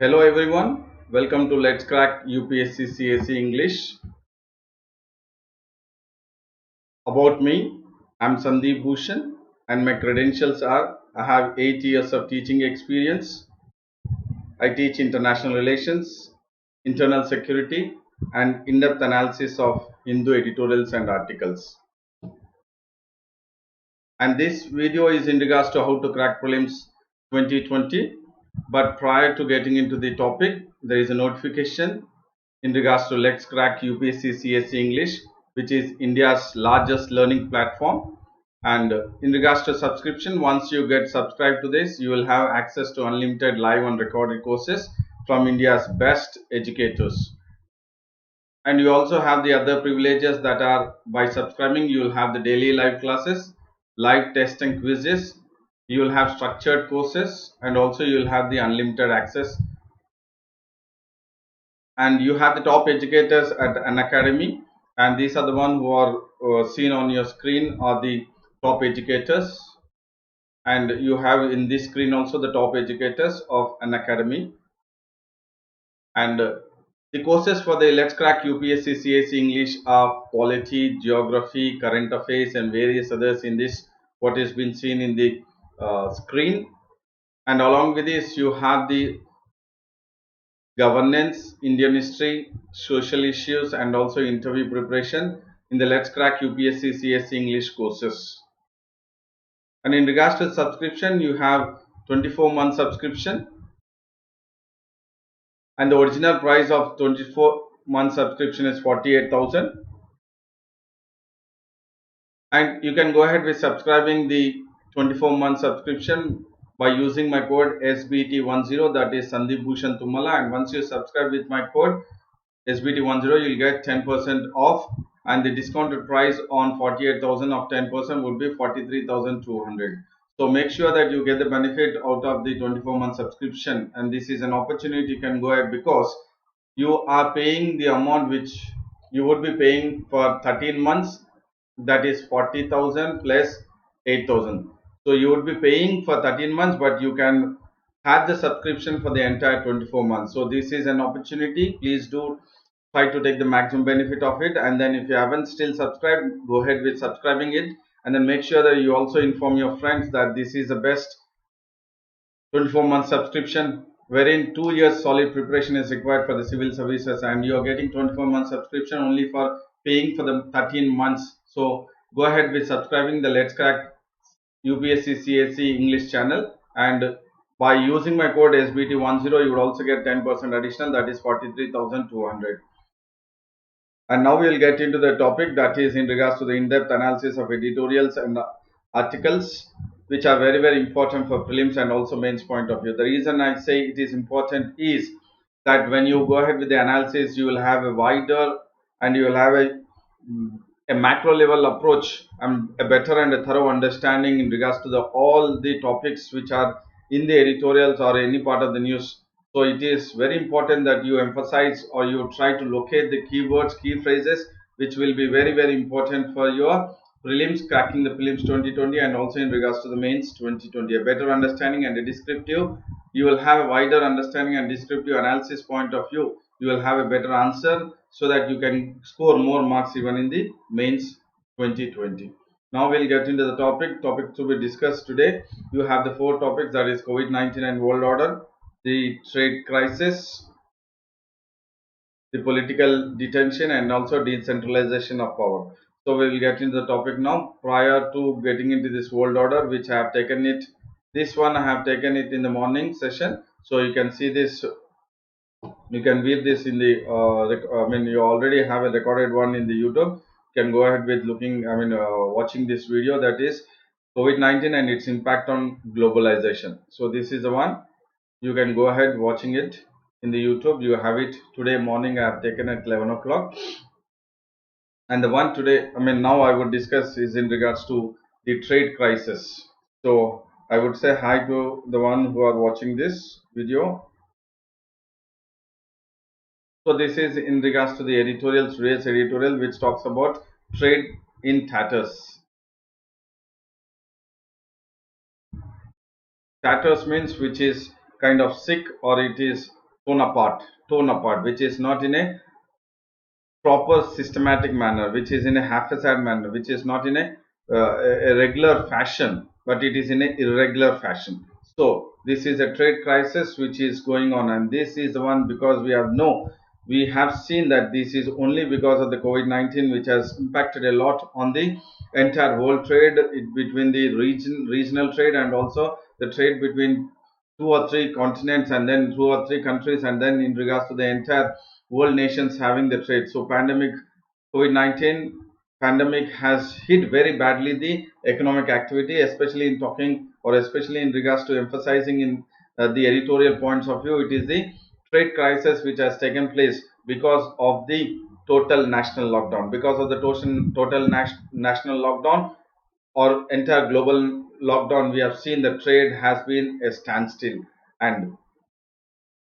Hello everyone, welcome to Let's Crack UPSC CSE English. About me, I'm Sandeep Bhushan and my credentials are I have 8 years of teaching experience. I teach international relations, internal security and in-depth analysis of Hindu editorials and articles. And this video is in regards to how to crack prelims 2020. But prior to getting into the topic, there is a notification in regards to Let's Crack UPSC CSE English, which is India's largest learning platform. And in regards to subscription, once you get subscribed to this, you will have access to unlimited live and recorded courses from India's best educators. And you also have the other privileges that are by subscribing, you will have the daily live classes, live tests and quizzes, you will have structured courses, and also you will have the unlimited access. And you have the top educators at Unacademy, and these are the ones who are seen on your screen are the top educators. And you have in this screen also the top educators of Unacademy. And the courses for the Let's Crack UPSC CSE English are polity, geography, current affairs and various others in this what has been seen in the screen. And along with this you have the governance, Indian history, social issues and also interview preparation in the Let's Crack UPSC CSE English courses. And in regards to subscription, you have 24-month subscription. And the original price of 24-month subscription is 48,000. And you can go ahead with subscribing the 24-month subscription by using my code SBT10, that is Sandeep Bhushan Thummala. And once you subscribe with my code SBT10, you'll get 10% off, and the discounted price on 48,000 of 10% would be 43,200. So make sure that you get the benefit out of the 24-month subscription, and this is an opportunity you can go ahead because you are paying the amount which you would be paying for 13 months, that is 40,000 plus 8,000. So you would be paying for 13 months, but you can have the subscription for the entire 24 months. So this is an opportunity. Please do try to take the maximum benefit of it, and then if you haven't still subscribed, go ahead with subscribing it, and then make sure that you also inform your friends that this is the best 24-month subscription wherein 2 years solid preparation is required for the civil services, and you are getting 24-month subscription only for paying for the 13 months. So go ahead with subscribing the Let's Crack UPSC CSE English channel, and by using my code SBT10 you would also get 10% additional, that is 43,200. And now we will get into the topic, that is in regards to the in-depth analysis of editorials and articles, which are very important for prelims and also mains point of view. The reason I say it is important is that when you go ahead with the analysis, you will have a wider and you will have a macro level approach and a better and a thorough understanding in regards to the all the topics which are in the editorials or any part of the news. So it is very important that you emphasize or you try to locate the keywords, key phrases, which will be very important for your prelims, cracking the prelims 2020, and also in regards to the mains 2020. A better understanding and a descriptive, you will have a wider understanding and descriptive analysis point of view. You will have a better answer so that you can score more marks even in the mains 2020. Now we'll get into the topic to be discussed today. You have the 4 topics, that is COVID-19 and world order, the trade crisis, the political detention, and also decentralization of power. So we will get into the topic now. Prior to getting into this world order, which I have taken it, this one I have taken it in the morning session. So you can see this, you can view this in the, you already have a recorded one in the YouTube. You can go ahead with looking, watching this video, that is COVID-19 and its impact on globalization. So this is the one. You can go ahead watching it in the YouTube. You have it today morning. I have taken at 11 o'clock. And the one today, now I would discuss is in regards to the trade crisis. So I would say hi to the one who are watching this video. So this is in regards to the editorials, today's editorial, which talks about trade in tatters. Tatters means which is kind of sick or it is torn apart, which is not in a proper systematic manner, which is in a haphazard manner, which is not in a regular fashion, but it is in an irregular fashion. So this is a trade crisis which is going on, and this is the one because we have seen that this is only because of the COVID-19, which has impacted a lot on the entire world trade between the regional trade, and also the trade between two or three continents, and then two or three countries, and then in regards to the entire world nations having the trade. So COVID-19 pandemic has hit very badly the economic activity, especially in talking, or especially in regards to emphasizing in the editorial points of view. It is the trade crisis which has taken place because of the total national lockdown. Because of the total national lockdown or entire global lockdown, we have seen the trade has been a standstill, and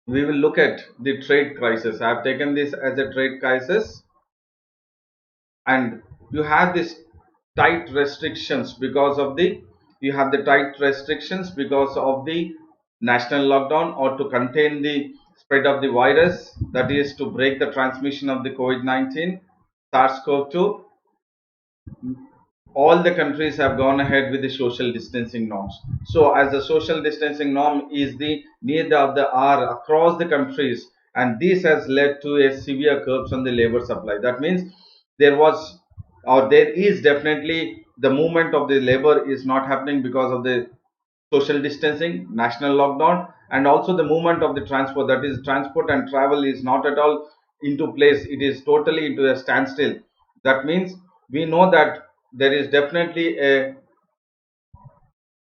we will look at the trade crisis. I have taken this as a trade crisis, and you have this tight restrictions because of the national lockdown, or to contain the spread of the virus, that is to break the transmission of the COVID-19 SARS-CoV-2. All the countries have gone ahead with the social distancing norms. So as the social distancing norm is the need of the hour across the countries, and this has led to a severe curbs on the labor supply. That means there was, or there is definitely, the movement of the labor is not happening because of the social distancing, national lockdown, and also the movement of the transport, that is transport and travel, is not at all into place. It is totally into a standstill. That means we know that there is definitely a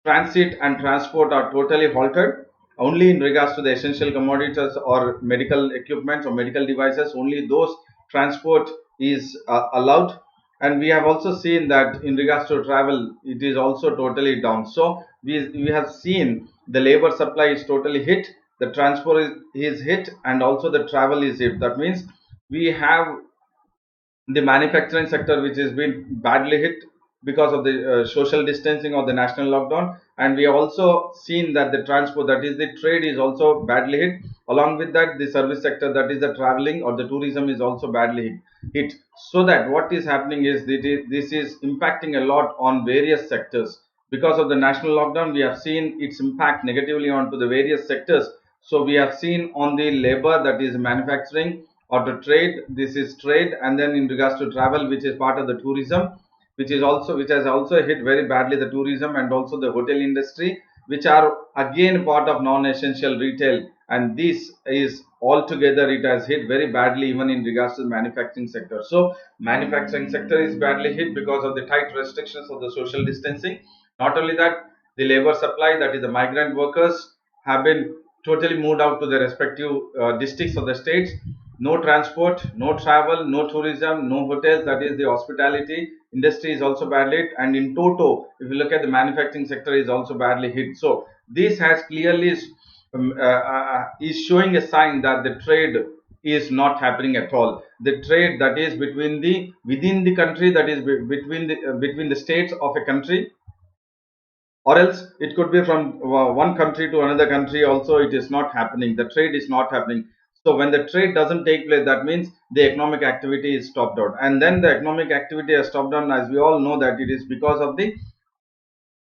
transit and transport are totally halted. Only in regards to the essential commodities or medical equipments or medical devices, only those transport is allowed. And we have also seen that in regards to travel, it is also totally down. So we have seen the labor supply is totally hit, the transport is hit, and also the travel is hit. That means we have the manufacturing sector which has been badly hit because of the social distancing or the national lockdown, and we have also seen that the transport, that is the trade, is also badly hit. Along with that, the service sector, that is the traveling or the tourism, is also badly hit. So that what is happening is that this is impacting a lot on various sectors. Because of the national lockdown, we have seen its impact negatively onto the various sectors. So we have seen on the labor, that is manufacturing, or to trade, this is trade. And then in regards to travel, which is part of the tourism, which has also hit very badly the tourism, and also the hotel industry, which are again part of non-essential retail. And this is altogether, it has hit very badly even in regards to the manufacturing sector. So manufacturing sector is badly hit because of the tight restrictions of the social distancing. Not only that, the labor supply, that is the migrant workers, have been totally moved out to their respective districts or the states. No transport, no travel, no tourism, no hotels, that is the hospitality industry is also badly hit. And in toto, if you look at the manufacturing sector, is also badly hit. So this has clearly is showing a sign that the trade is not happening at all. The trade, that is between the within the country, that is between the states of a country, or else it could be from one country to another country also, it is not happening, the trade is not happening. So when the trade doesn't take place, that means the economic activity is stopped out. And then the economic activity has stopped down, as we all know, that it is because of the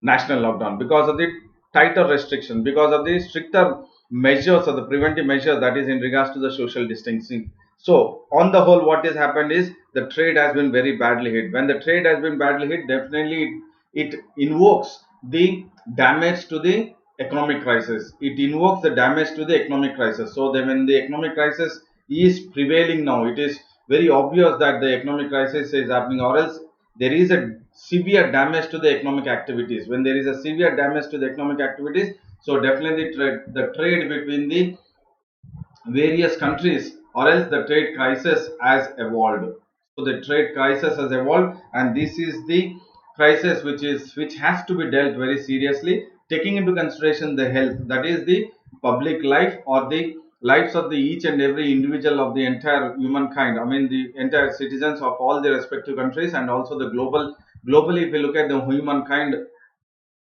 national lockdown, because of the tighter restriction, because of the stricter measures or the preventive measure, that is in regards to the social distancing. So on the whole, what has happened is the trade has been very badly hit. When the trade has been badly hit, definitely it invokes the damage to the economic crisis. It invokes the damage to the economic crisis. So then when the economic crisis is prevailing now, it is very obvious that the economic crisis is happening, or else there is a severe damage to the economic activities. When there is a severe damage to the economic activities, so definitely the trade between the various countries, or else the trade crisis has evolved. So the trade crisis has evolved, and this is the crisis which has to be dealt very seriously, taking into consideration the health, that is the public life, or the lives of the each and every individual of the entire humankind, I mean the entire citizens of all the respective countries, and also the globally, if we look at the humankind,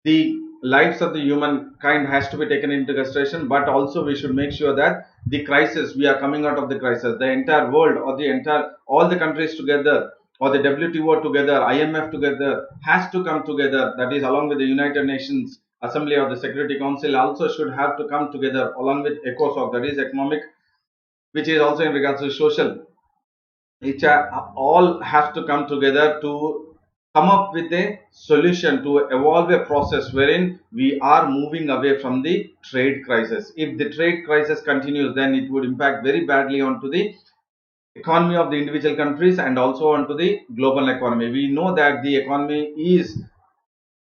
the lives of the humankind has to be taken into consideration, but also we should make sure that the crisis, we are coming out of the crisis, the entire world or the entire all the countries together or the WTO together, IMF together has to come together, that is along with the United Nations Assembly or the Security Council also should have to come together along with ECOSOC, that is economic, which is also in regards to social, which are, all have to come together to come up with a solution to evolve a process wherein we are moving away from the trade crisis. If the trade crisis continues, then it would impact very badly onto the economy of the individual countries and also onto the global economy. We know that the economy is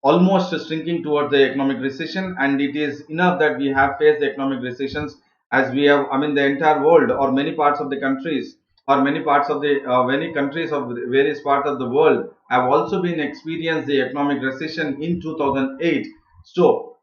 almost shrinking towards the economic recession, and it is enough that we have faced the economic recessions, as we have, I mean, the entire world or many parts of the countries or many parts of the many countries of various parts of the world have also been experienced the economic recession in 2008. So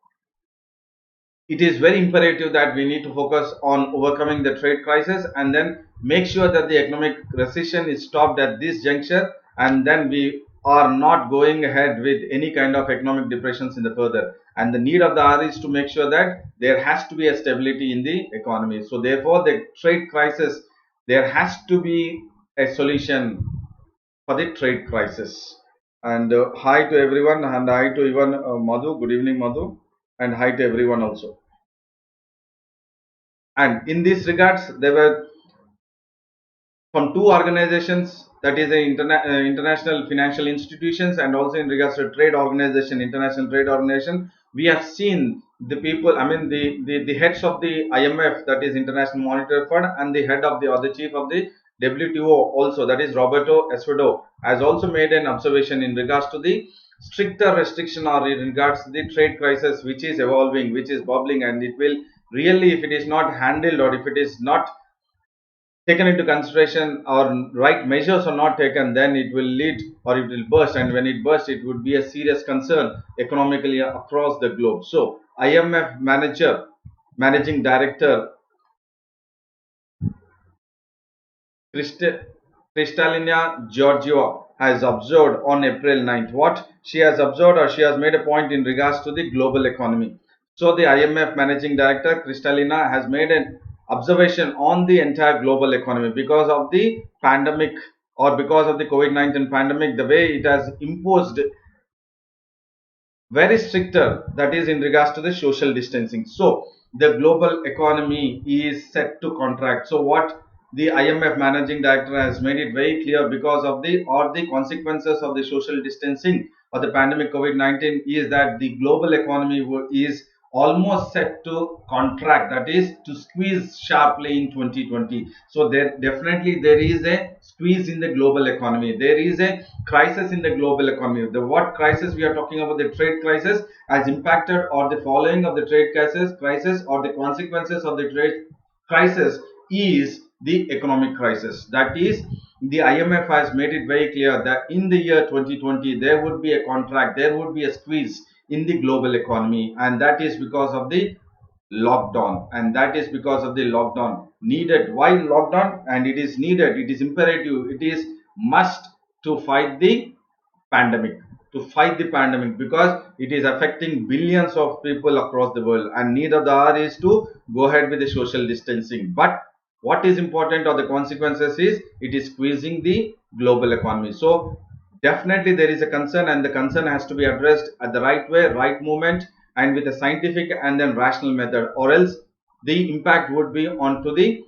it is very imperative that we need to focus on overcoming the trade crisis and then make sure that the economic recession is stopped at this juncture, and then we are not going ahead with any kind of economic depressions in the further. And the need of the hour is to make sure that there has to be a stability in the economy. So therefore the trade crisis, there has to be a solution for the trade crisis. And hi to everyone, and hi to even Madhu. Good evening, Madhu, and hi to everyone also. And in this regards, there were from two organizations, that is the international financial institutions and also in regards to trade organization, international trade organization, we have seen the people, I mean the heads of the IMF, that is International Monetary Fund, and the head of the other chief of the WTO also, that is Roberto Esvedo, has also made an observation in regards to the stricter restriction or in regards to the trade crisis which is evolving, which is bubbling, and it will really, if it is not handled or if it is not taken into consideration or right measures are not taken, then it will lead or it will burst, and when it bursts it would be a serious concern economically across the globe. So IMF managing director Kristalina Georgieva has observed on April 9th. What she has observed, or she has made a point in regards to the global economy. So the IMF Managing Director Kristalina has made an observation on the entire global economy because of the pandemic or because of the COVID-19 pandemic, the way it has imposed very stricter, that is in regards to the social distancing. So the global economy is set to contract. So what the IMF managing director has made it very clear, because of the consequences of the social distancing or the pandemic COVID-19, is that the global economy is almost set to contract, that is to squeeze sharply in 2020. So there is a squeeze in the global economy, there is a crisis in the global economy. The what crisis we are talking about, the trade crisis, has impacted, or the following of the trade crisis or the consequences of the trade crisis is the economic crisis. That is, the IMF has made it very clear that in the year 2020 there would be a contract, there would be a squeeze in the global economy, and that is because of the lockdown, and that is because of the lockdown needed. Why lockdown? And it is needed, it is imperative, it is must to fight the pandemic, because it is affecting billions of people across the world, and need of the hour is to go ahead with the social distancing. But what is important, or the consequences is, it is squeezing the global economy. So definitely there is a concern, and the concern has to be addressed at the right way, right moment, and with a scientific and then rational method, or else the impact would be onto the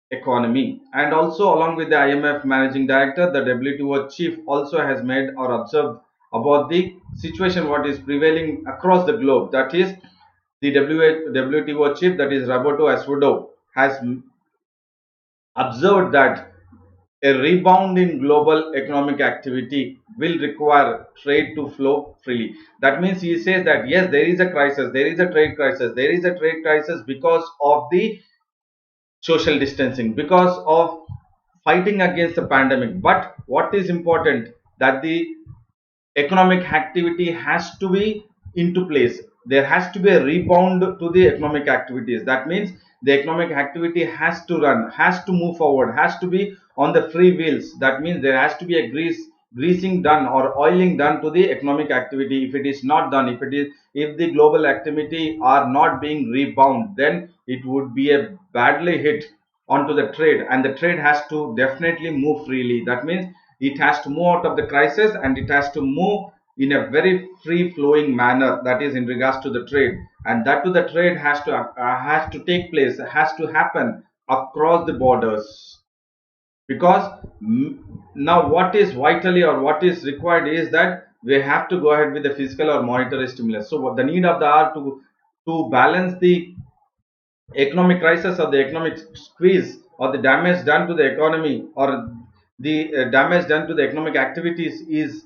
economy. And also along with the IMF managing director, the WTO chief also has made or observed about the situation what is prevailing across the globe. That is, the WTO chief, that is Roberto Esvedo, has observed that a rebound in global economic activity will require trade to flow freely. That means he says that yes, there is a crisis, there is a trade crisis, there is a trade crisis because of the social distancing, because of fighting against the pandemic. But what is important, that the economic activity has to be into place, there has to be a rebound to the economic activities. That means the economic activity has to run, has to move forward, has to be on the free wheels. That means there has to be a greasing done or oiling done to the economic activity. If it is not done, if the global activity are not being rebound, then it would be a badly hit onto the trade, and the trade has to definitely move freely. That means it has to move out of the crisis, and it has to move in a very free flowing manner, that is in regards to the trade. And that to the trade has to take place, has to happen across the borders. Because now what is vitally or what is required is that we have to go ahead with the fiscal or monetary stimulus. So what the need of the hour to balance the economic crisis or the economic squeeze or the damage done to the economy or the damage done to the economic activities is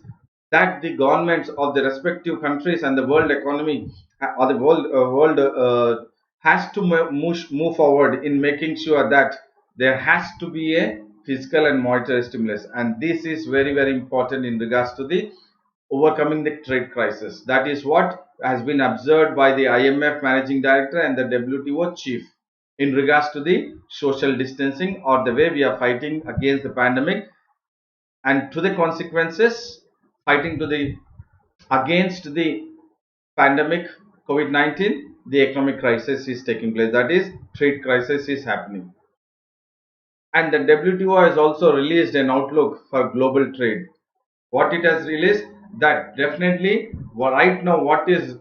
that the governments of the respective countries and the world economy or the world has to move forward in making sure that there has to be a fiscal and monetary stimulus, and this is very important in regards to the overcoming the trade crisis. That is what has been observed by the IMF managing director and the WTO chief in regards to the social distancing or the way we are fighting against the pandemic, and to the consequences fighting to the against the pandemic COVID-19. The economic crisis is taking place, that is trade crisis is happening. And the WTO has also released an outlook for global trade. What it has released, that definitely right now what is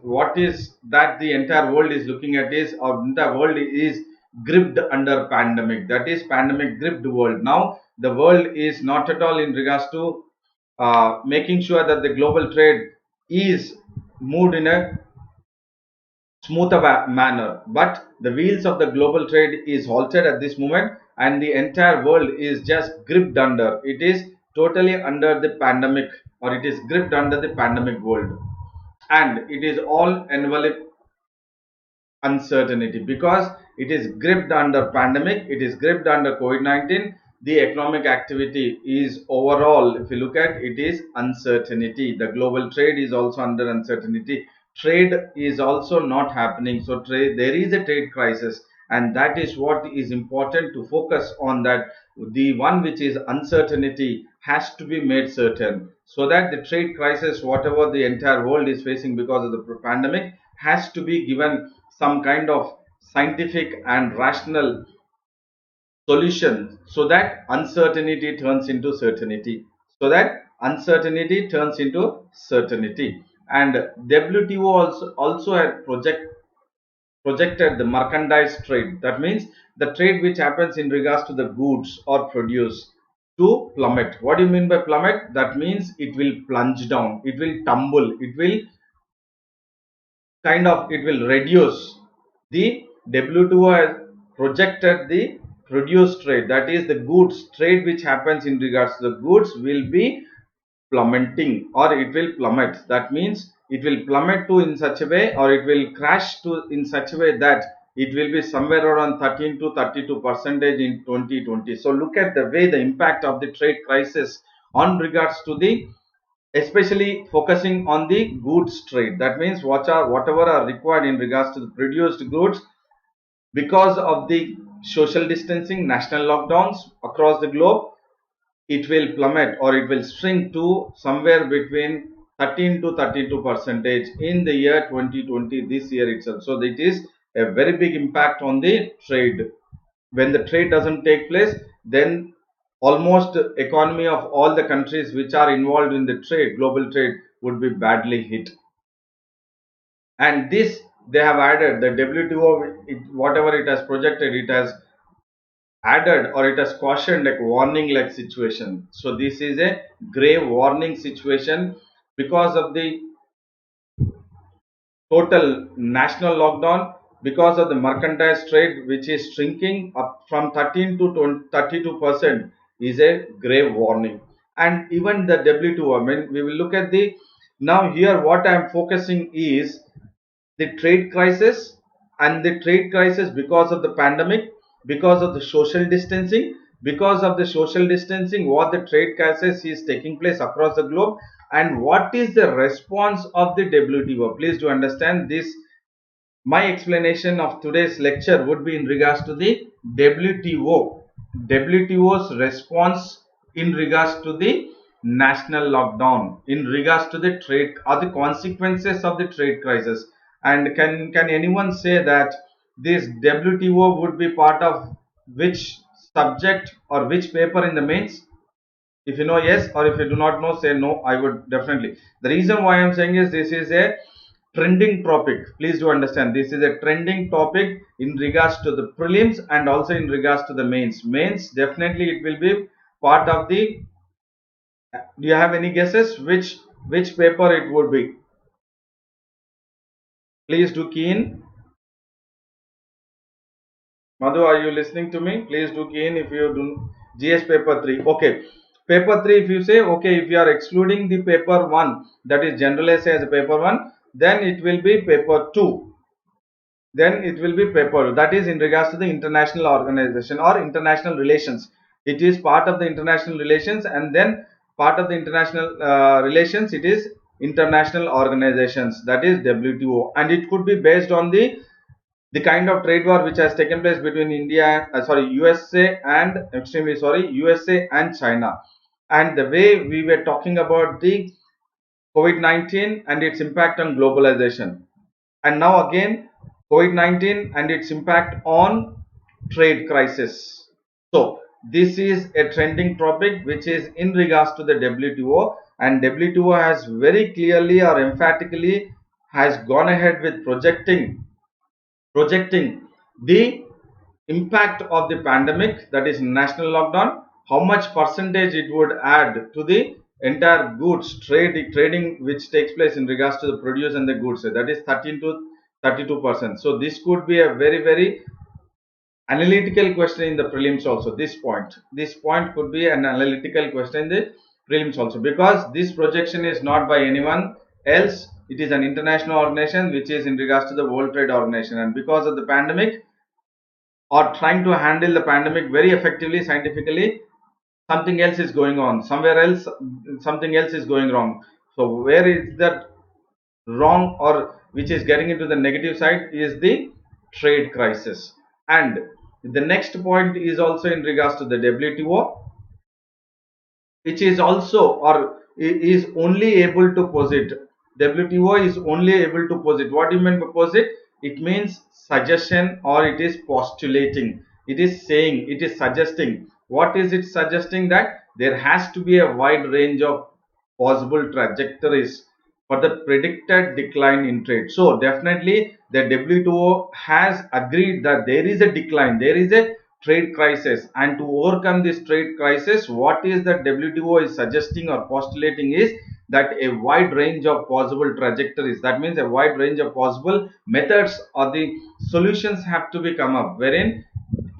that the entire world is looking at is, or the world is gripped under pandemic, that is pandemic gripped world. Now the world is not at all in regards to making sure that the global trade is moved in a smoother manner, but the wheels of the global trade is halted at this moment, and the entire world is just gripped under, it is totally under the pandemic, or it is gripped under the pandemic world, and it is all enveloped uncertainty because it is gripped under pandemic, it is gripped under COVID-19. The economic activity is overall, if you look at it, is uncertainty. The global trade is also under uncertainty. Trade is also not happening. So there is a trade crisis, and that is what is important to focus on, that the one which is uncertainty has to be made certain, so that the trade crisis, whatever the entire world is facing because of the pandemic, has to be given some kind of scientific and rational solution, so that uncertainty turns into certainty, so that uncertainty turns into certainty. And WTO also had projected the merchandise trade, that means the trade which happens in regards to the goods or produce, to plummet. What do you mean by plummet? That means it will plunge down, it will tumble, it will it will reduce. The WTO has projected the produce trade, that is the goods trade which happens in regards to the goods, will be plummeting, or it will plummet. That means it will plummet to in such a way, or it will crash to in such a way that it will be somewhere around 13 to 32% in 2020. So look at the way the impact of the trade crisis on regards to the, especially focusing on the goods trade. That means whatever are required in regards to the produced goods, because of the social distancing, national lockdowns across the globe, it will plummet, or it will shrink to somewhere between 13 to 32 percentage in the year 2020, this year itself. So it is a very big impact on the trade. When the trade doesn't take place, then almost economy of all the countries which are involved in the trade, global trade, would be badly hit. And this they have added, the WTO, whatever it has projected, it has added, or it has cautioned like warning like situation. So this is a grave warning situation because of the total national lockdown, because of the merchandise trade which is shrinking up from 13 to 32%, is a grave warning. And even the WTO, I mean, we will look at the, now here what I am focusing is the trade crisis, and the trade crisis because of the pandemic, because of the social distancing, because of the social distancing, what the trade crisis is taking place across the globe, and what is the response of the WTO. Please do understand this. My explanation of today's lecture would be in regards to the WTO's response in regards to the national lockdown in regards to the trade or the consequences of the trade crisis. And can anyone say that this WTO would be part of which subject or which paper in the mains? If you know, yes, or if you do not know, say no. I would definitely. The reason why I'm saying is this is a trending topic. Please do understand, this is a trending topic in regards to the prelims and also in regards to the mains. Mains, definitely it will be part of the. Do you have any guesses which paper it would be? Please do key in. Madhu, are you listening to me? Please do key in if you do. GS paper 3. Okay. Paper 3, if you say, okay, if you are excluding the paper 1, that is general essay as a paper 1, then it will be paper 2. Then it will be paper, that is in regards to the international organization or international relations. It is part of the international relations, and then part of the international relations, it is international organizations, that is WTO, and it could be based on the kind of trade war which has taken place between India, USA and extremely sorry, USA and China. And the way we were talking about the COVID-19 and its impact on globalization. And now again, COVID-19 and its impact on trade crisis. So this is a trending topic which is in regards to the WTO, and WTO has very clearly or emphatically has gone ahead with projecting the impact of the pandemic, that is national lockdown, how much percentage it would add to the entire goods trading which takes place in regards to the produce and the goods, that is 13 to 32%. So this could be a very analytical question in the prelims also. This point could be an analytical question in the prelims also, because this projection is not by anyone else. It is an international organization which is in regards to the World Trade Organization, and because of the pandemic or trying to handle the pandemic very effectively scientifically, something else is going on somewhere else, something else is going wrong. So where is that wrong, or which is getting into the negative side, is the trade crisis. And the next point is also in regards to the WTO, which is also or is only able to posit. WTO is only able to posit. What do you mean by posit? It means suggestion, or it is postulating. It is saying, it is suggesting. What is it suggesting? That there has to be a wide range of possible trajectories for the predicted decline in trade. So definitely the WTO has agreed that there is a decline, there is a trade crisis, and to overcome this trade crisis, what is that WTO is suggesting or postulating is that a wide range of possible trajectories, that means a wide range of possible methods or the solutions have to be come up, wherein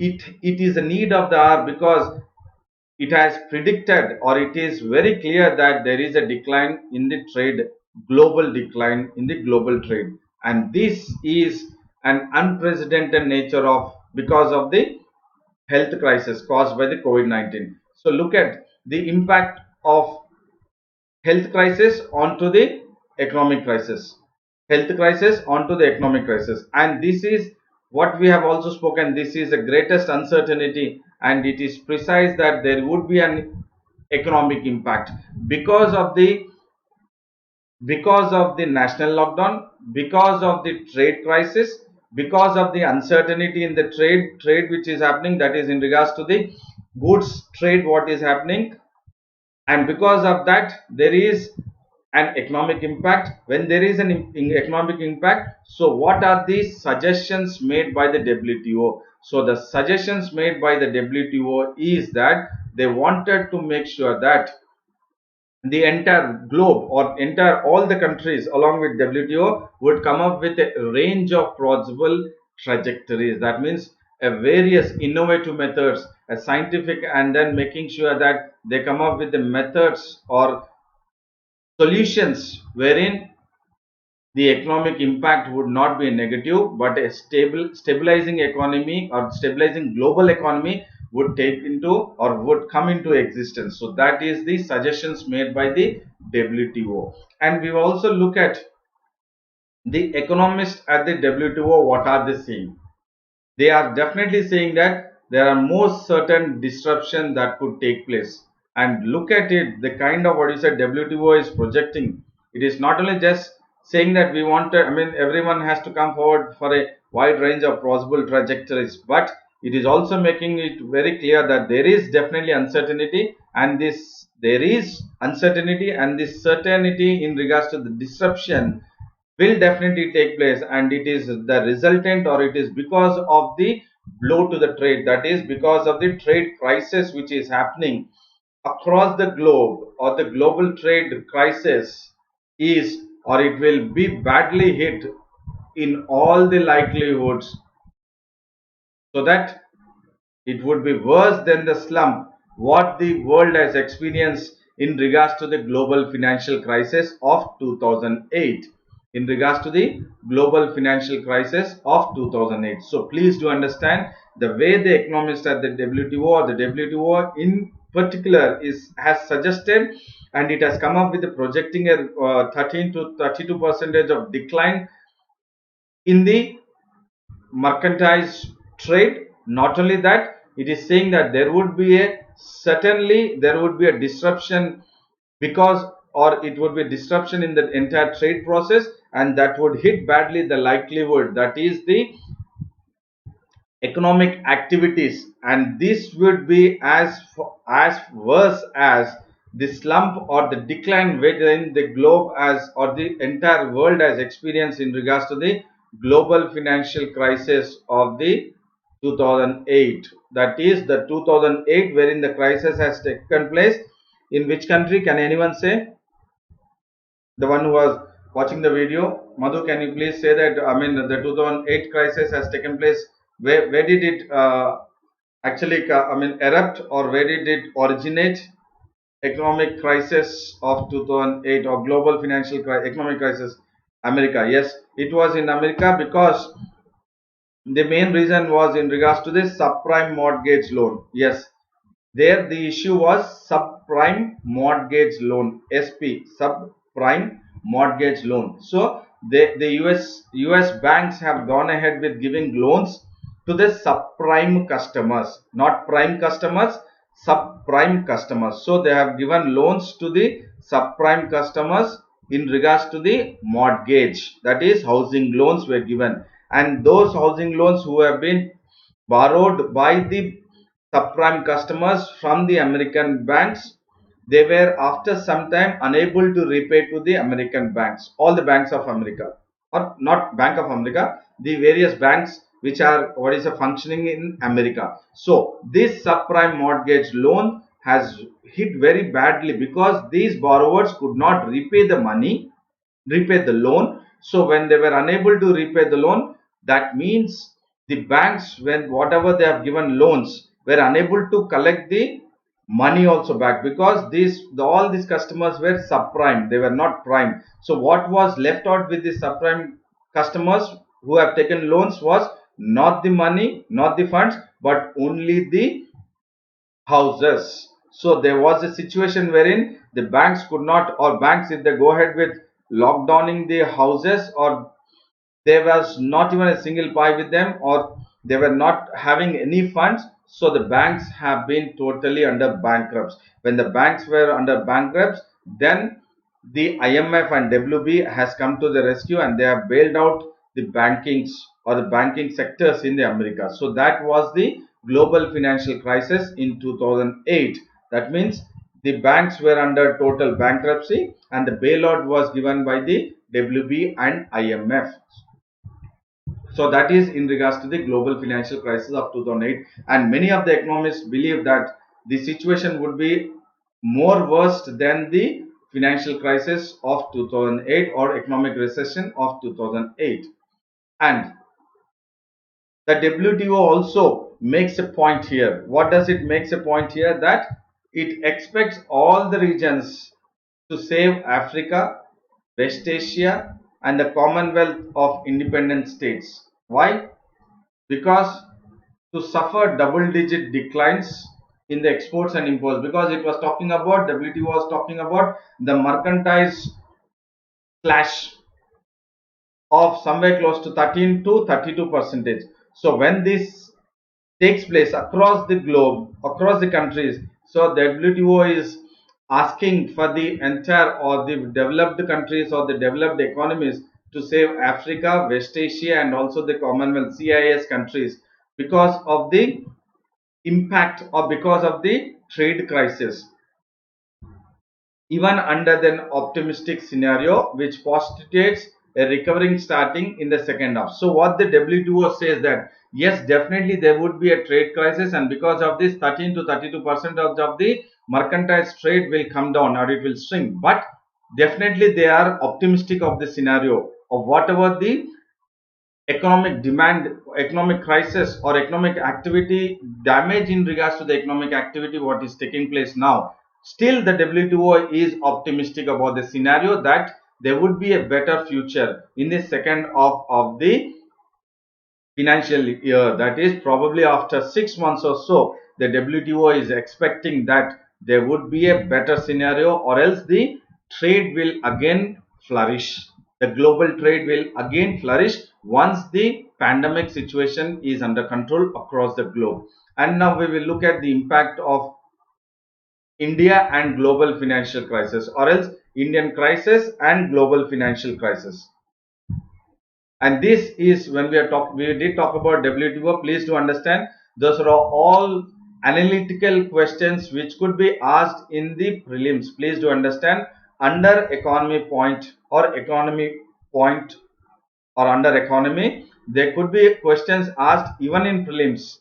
it is a need of the hour, because it has predicted, or it is very clear that there is a decline in the trade, global decline in the global trade, and this is an unprecedented nature of because of the health crisis caused by the COVID-19. So look at the impact of health crisis onto the economic crisis, health crisis onto the economic crisis, and this is what we have also spoken. This is the greatest uncertainty, and it is precise that there would be an economic impact because of the national lockdown, because of the trade crisis, because of the uncertainty in the trade which is happening, that is in regards to the goods trade what is happening, and because of that there is an economic impact. When there is an economic impact, so what are the suggestions made by the WTO? So the suggestions made by the WTO is that they wanted to make sure that the entire globe or entire all the countries along with WTO would come up with a range of plausible trajectories. That means a various innovative methods, a scientific, and then making sure that they come up with the methods or solutions wherein the economic impact would not be negative, but a stabilizing economy or stabilizing global economy would take into or would come into existence. So that is the suggestions made by the WTO. And we will also look at the economists at the WTO. What are they saying? They are definitely saying that there are more certain disruption that could take place, and look at it, the kind of what you said WTO is projecting. It is not only just saying that we want to, I mean, everyone has to come forward for a wide range of possible trajectories, but it is also making it very clear that there is definitely uncertainty, and this certainty in regards to the disruption will definitely take place, and it is the resultant, or it is because of the blow to the trade, that is because of the trade crisis which is happening across the globe, or the global trade crisis is, or it will be badly hit in all the likelihoods, so that it would be worse than the slump what the world has experienced in regards to the global financial crisis of 2008. In regards to the global financial crisis of 2008. So please do understand the way the economists at the WTO, or the WTO in particular, has suggested, and it has come up with projecting a 13 to 32 percentage of decline in the mercantile trade. Not only that, it is saying that there would be a disruption, because, or it would be a disruption in the entire trade process, and that would hit badly the likelihood, that is the economic activities, and this would be as worse as the slump or the decline within the globe as, or the entire world has experienced in regards to the global financial crisis of the 2008. That is the 2008 wherein the crisis has taken place. In which country, can anyone say? The one who was watching the video, Madhu, can you please say that, I mean, the 2008 crisis has taken place, where did it actually I mean erupt, or where did it originate? Economic crisis of 2008, or global financial economic crisis, America. Yes, it was in America, because the main reason was in regards to the subprime mortgage loan. Yes, there the issue was subprime mortgage loan, SP, subprime mortgage loan. So the US banks have gone ahead with giving loans to the subprime customers, not prime customers, subprime customers. So they have given loans to the subprime customers in regards to the mortgage, that is housing loans were given, and those housing loans who have been borrowed by the subprime customers from the American banks, they were after some time unable to repay to the American banks, all the banks of America, or not Bank of America, the various banks which are what is a functioning in America. So this subprime mortgage loan has hit very badly, because these borrowers could not repay the money, repay the loan. So when they were unable to repay the loan, that means the banks, when whatever they have given loans, were unable to collect the money also back, because all these customers were subprime, they were not prime. So what was left out with the subprime customers who have taken loans was not the money, not the funds, but only the houses. So there was a situation wherein the banks could not, or banks, if they go ahead with lockdowning the houses, or there was not even a single pie with them, or they were not having any funds, so the banks have been totally under bankrupts. When the banks were under bankrupts, then the IMF and WB has come to the rescue, and they have bailed out the bankings, or the banking sectors in the America. So that was the global financial crisis in 2008. That means the banks were under total bankruptcy, and the bailout was given by the WB and IMF. So that is in regards to the global financial crisis of 2008, and many of the economists believe that the situation would be more worse than the financial crisis of 2008, or economic recession of 2008. And the WTO also makes a point here. What does it makes a point here? That it expects all the regions to save Africa, West Asia, and the Commonwealth of Independent States. Why? Because to suffer double-digit declines in the exports and imports, because it was talking about, WTO was talking about the mercantile slash of somewhere close to 13 to 32 percentage. So when this takes place across the globe, across the countries, So the WTO is asking for the entire or the developed countries or the developed economies to save Africa, West Asia, and also the Commonwealth CIS countries because of the impact or because of the trade crisis, even under an optimistic scenario which postulates a recovering starting in the second half. So what the WTO says that yes, definitely there would be a trade crisis, and because of this 13 to 32% of the mercantile trade will come down or it will shrink, but definitely they are optimistic of the scenario of whatever the economic demand, economic crisis or economic activity damage in regards to the economic activity what is taking place now. Still the WTO is optimistic about the scenario that there would be a better future in the second half of the financial year, that is probably after 6 months or so. The WTO is expecting that there would be a better scenario, or else the trade will again flourish. The global trade will again flourish once the pandemic situation is under control across the globe. And now we will look at the impact of India and global financial crisis, or else Indian crisis and global financial crisis. And this is when we did talk about WTO. Please do understand those are all analytical questions which could be asked in the prelims. Please do understand, under economy point or economy point or under economy, there could be questions asked even in prelims,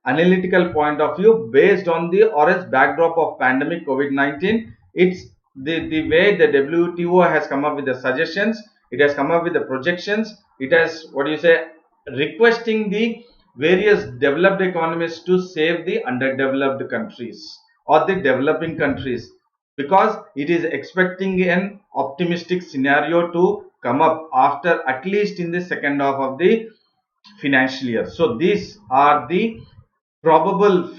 analytical point of view based on the or else backdrop of pandemic COVID-19. It's the way the WTO has come up with the suggestions, it has come up with the projections, it has, what do you say, requesting the various developed economies to save the underdeveloped countries or the developing countries, because it is expecting an optimistic scenario to come up after at least in the second half of the financial year. So these are the probable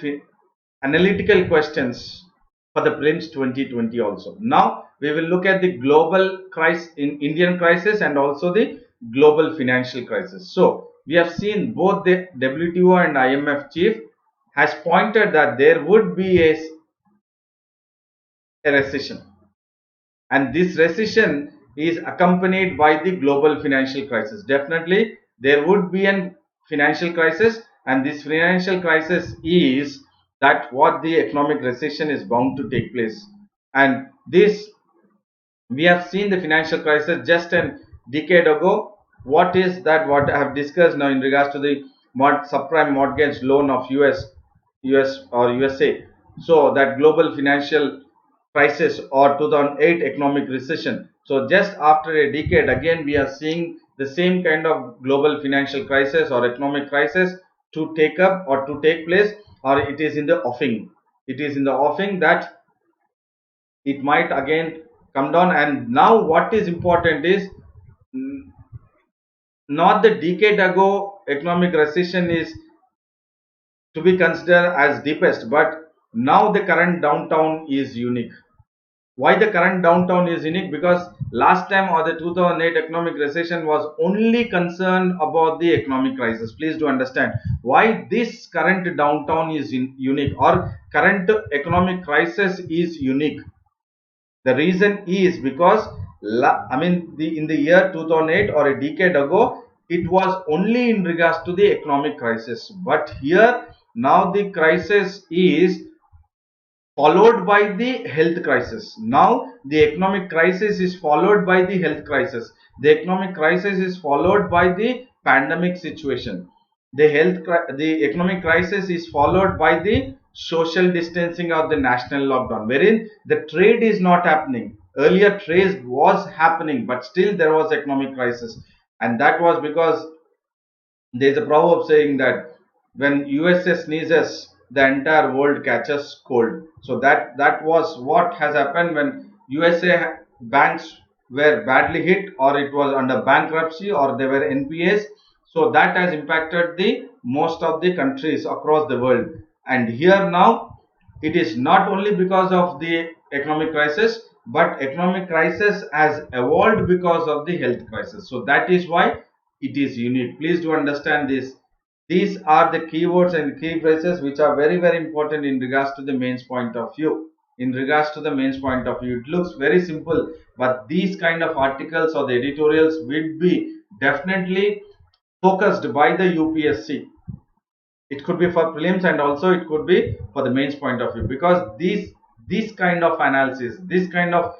analytical questions for the prelims 2020 also. Now we will look at the global crisis in Indian crisis and also the global financial crisis. So we have seen both the WTO and IMF chief has pointed that there would be a recession, and this recession is accompanied by the global financial crisis. Definitely there would be an financial crisis, and this financial crisis is that what the economic recession is bound to take place. And this, we have seen the financial crisis just a decade ago. What is that what I have discussed now in regards to the subprime mortgage loan of US or USA. So that global financial crisis or 2008 economic recession. So just after a decade again we are seeing the same kind of global financial crisis or economic crisis to take up or to take place, or it is in the offing. It is in the offing that it might again come down. And now what is important is not the decade ago economic recession is to be considered as deepest, but now the current downtown is unique. Why the current downtown is unique? Because last time or the 2008 economic recession was only concerned about the economic crisis. Please do understand why this current downtown is unique or current economic crisis is unique. The reason is because in the year 2008 or a decade ago, it was only in regards to the economic crisis, but here now the crisis is followed by the health crisis. Now the economic crisis is followed by the health crisis. The economic crisis is followed by the pandemic situation. The economic crisis is followed by the social distancing of the national lockdown, wherein the trade is not happening. Earlier trade was happening, but still there was economic crisis, and that was because there is a proverb saying that when USA sneezes, the entire world catches cold. So that was what has happened when USA banks were badly hit, or it was under bankruptcy, or they were NPAs. So that has impacted the most of the countries across the world. And here now it is not only because of the economic crisis, but economic crisis has evolved because of the health crisis. So that is why it is unique. Please do understand this. These are the keywords and key phrases which are very very important in regards to the mains point of view. In regards to the mains point of view, it looks very simple, but these kind of articles or the editorials will be definitely focused by the UPSC. It could be for prelims and also it could be for the mains point of view, because these kind of analysis, this kind of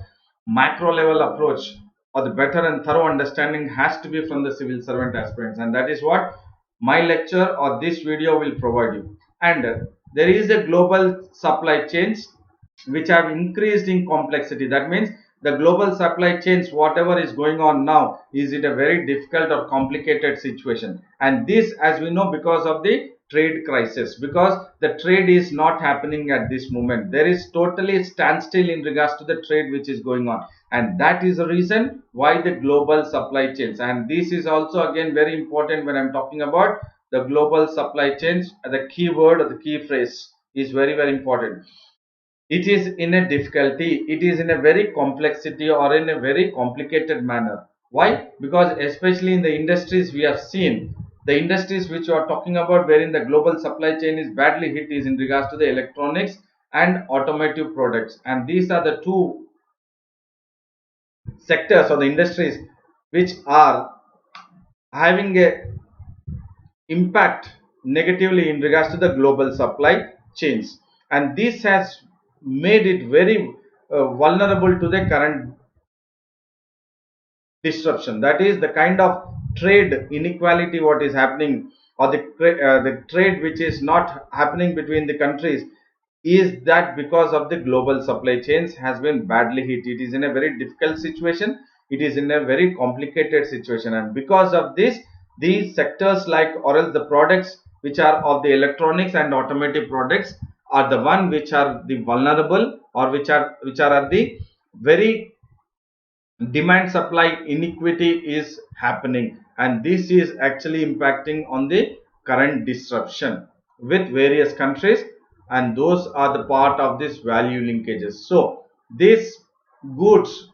macro level approach or the better and thorough understanding has to be from the civil servant aspirants, and that is what my lecture or this video will provide you. And there is a global supply chains which have increased in complexity. That means the global supply chains, whatever is going on now, is it a very difficult or complicated situation. And this, as we know, because of the trade crisis, because the trade is not happening at this moment. There is totally standstill in regards to the trade which is going on, and that is the reason why the global supply chains. And this is also again very important when I'm talking about the global supply chains. The keyword or the key phrase is very very important. It is in a difficulty, it is in a very complexity or in a very complicated manner. Why? Because especially in the industries we have seen, the industries which we are talking about wherein the global supply chain is badly hit is in regards to the electronics and automotive products, and these are the two sectors or the industries which are having a impact negatively in regards to the global supply chains, and this has made it very vulnerable to the current disruption. That is the kind of trade inequality what is happening, or the trade which is not happening between the countries, is that because of the global supply chains has been badly hit. It is in a very difficult situation, it is in a very complicated situation, and because of this, these sectors like or else the products which are of the electronics and automotive products are the one which are the vulnerable, or which are at the very demand supply inequity is happening, and this is actually impacting on the current disruption with various countries, and those are the part of this value linkages. So these goods